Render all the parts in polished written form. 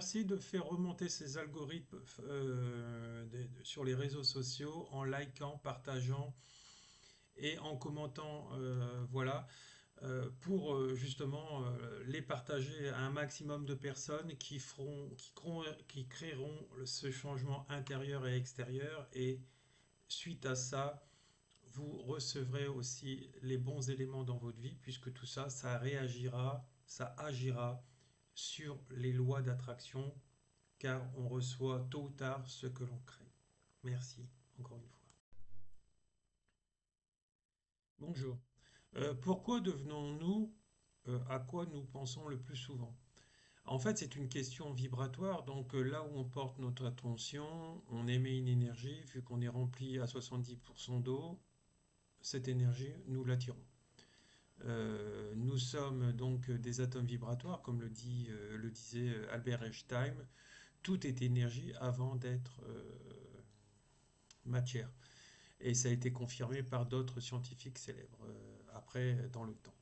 merci de faire remonter ces algorithmes sur les réseaux sociaux en likant, partageant et en commentant, voilà, pour justement les partager à un maximum de personnes qui créeront ce changement intérieur et extérieur. Et suite à ça, vous recevrez aussi les bons éléments dans votre vie, puisque tout ça, ça réagira, ça agira sur les lois d'attraction, car on reçoit tôt ou tard ce que l'on crée. Merci, encore une fois. Bonjour. Pourquoi devenons-nous à quoi nous pensons le plus souvent? En fait, c'est une question vibratoire, donc là où on porte notre attention, on émet une énergie, vu qu'on est rempli à 70% d'eau, cette énergie, nous l'attirons. Nous sommes donc des atomes vibratoires, comme le disait Albert Einstein. Tout est énergie avant d'être matière. Et ça a été confirmé par d'autres scientifiques célèbres après dans le temps.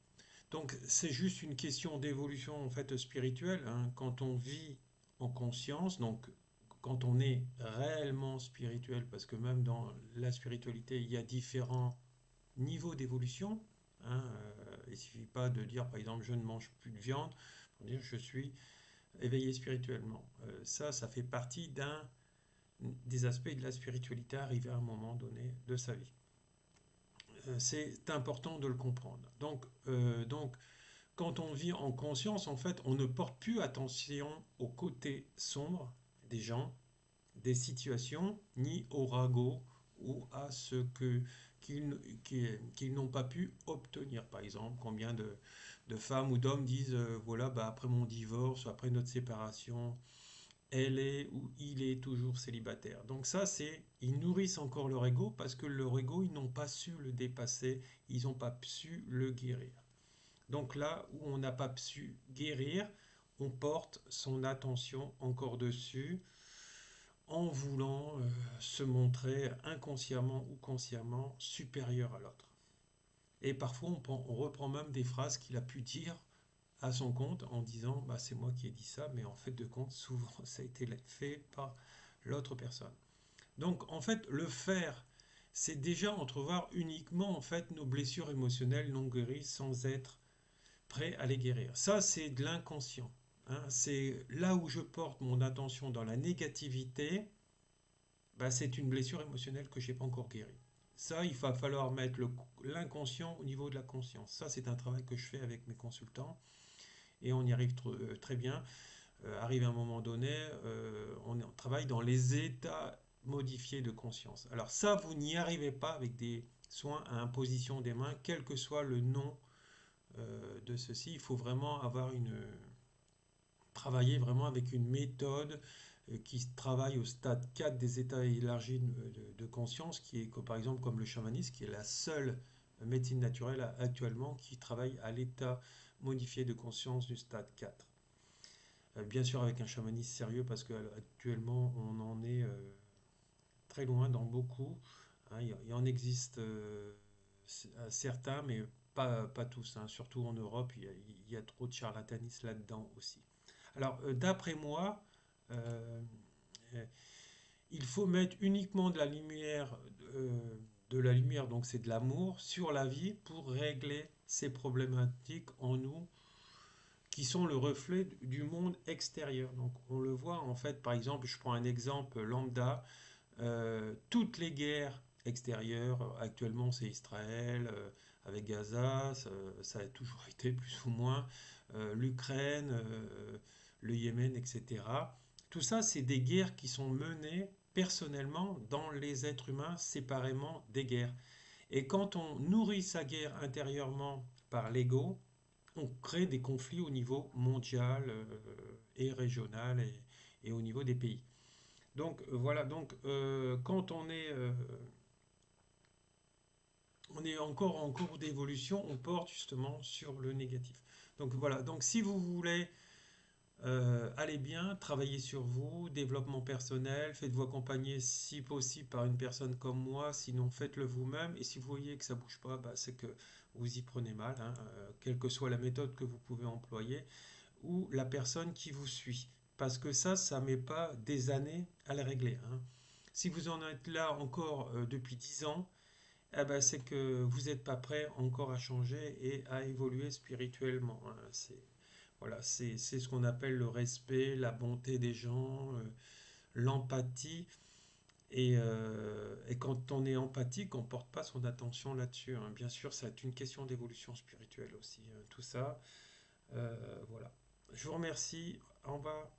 Donc c'est juste une question d'évolution en fait spirituelle, hein. Quand on vit en conscience, donc quand on est réellement spirituel, parce que même dans la spiritualité, il y a différents niveaux d'évolution, hein. Il ne suffit pas de dire par exemple je ne mange plus de viande pour dire je suis éveillé spirituellement. Ça fait partie des aspects de la spiritualité arrivé à un moment donné de sa vie. C'est important de le comprendre. Donc, quand on vit en conscience, en fait, on ne porte plus attention au côté sombre des gens, des situations, ni au ragot ou à ce qu'ils n'ont pas pu obtenir. Par exemple, combien de femmes ou d'hommes disent, voilà, bah, après mon divorce, après notre séparation, elle est ou il est toujours célibataire. Donc ça, ils nourrissent encore leur ego parce que leur ego, ils n'ont pas su le dépasser, ils n'ont pas su le guérir. Donc là où on n'a pas su guérir, on porte son attention encore dessus en voulant se montrer inconsciemment ou consciemment supérieur à l'autre. Et parfois on reprend même des phrases qu'il a pu dire à son compte en disant bah, c'est moi qui ai dit ça, mais en fait de compte souvent ça a été fait par l'autre personne. Donc en fait le faire, c'est déjà entrevoir uniquement en fait nos blessures émotionnelles non guéries sans être prêt à les guérir. Ça c'est de l'inconscient, hein. C'est là où je porte mon attention dans la négativité, bah, c'est une blessure émotionnelle que je n'ai pas encore guérie. Ça, il va falloir mettre l'inconscient au niveau de la conscience. Ça, c'est un travail que je fais avec mes consultants et on y arrive très bien. Arrive à un moment donné, on travaille dans les états modifiés de conscience. Alors ça, vous n'y arrivez pas avec des soins à imposition des mains, quel que soit le nom de ceci. Il faut vraiment travailler vraiment avec une méthode qui travaille au stade 4 des états élargis de conscience, qui est par exemple comme le chamanisme, qui est la seule médecine naturelle actuellement qui travaille à l'état modifié de conscience du stade 4. Bien sûr avec un chamanisme sérieux parce qu'actuellement on en est très loin dans beaucoup, hein. Il en existe certains mais pas tous, hein. Surtout en Europe il y a trop de charlatanisme là-dedans aussi. Alors d'après moi, euh, il faut mettre uniquement de la lumière, donc c'est de l'amour, sur la vie pour régler ces problématiques en nous qui sont le reflet du monde extérieur. Donc on le voit en fait, par exemple, je prends un exemple lambda, toutes les guerres extérieures, actuellement c'est Israël avec Gaza, ça a toujours été plus ou moins, l'Ukraine, le Yémen, etc. Tout ça, c'est des guerres qui sont menées personnellement dans les êtres humains séparément des guerres. Et quand on nourrit sa guerre intérieurement par l'ego, on crée des conflits au niveau mondial et régional et au niveau des pays. Donc voilà, quand on est encore en cours d'évolution, on porte justement sur le négatif. Donc voilà, donc si vous voulez aller bien, travailler sur vous, développement personnel, faites-vous accompagner si possible par une personne comme moi, sinon faites-le vous-même. Et si vous voyez que ça bouge pas, bah, c'est que vous y prenez mal, hein, quelle que soit la méthode que vous pouvez employer ou la personne qui vous suit. parce que ça met pas des années à le régler, hein. Si vous en êtes là encore depuis 10 ans, eh ben, c'est que vous n'êtes pas prêt encore à changer et à évoluer spirituellement, hein. Voilà, c'est ce qu'on appelle le respect, la bonté des gens, l'empathie. Et quand on est empathique, on ne porte pas son attention là-dessus, hein. Bien sûr, c'est une question d'évolution spirituelle aussi, hein, tout ça. Voilà. Je vous remercie. Au revoir.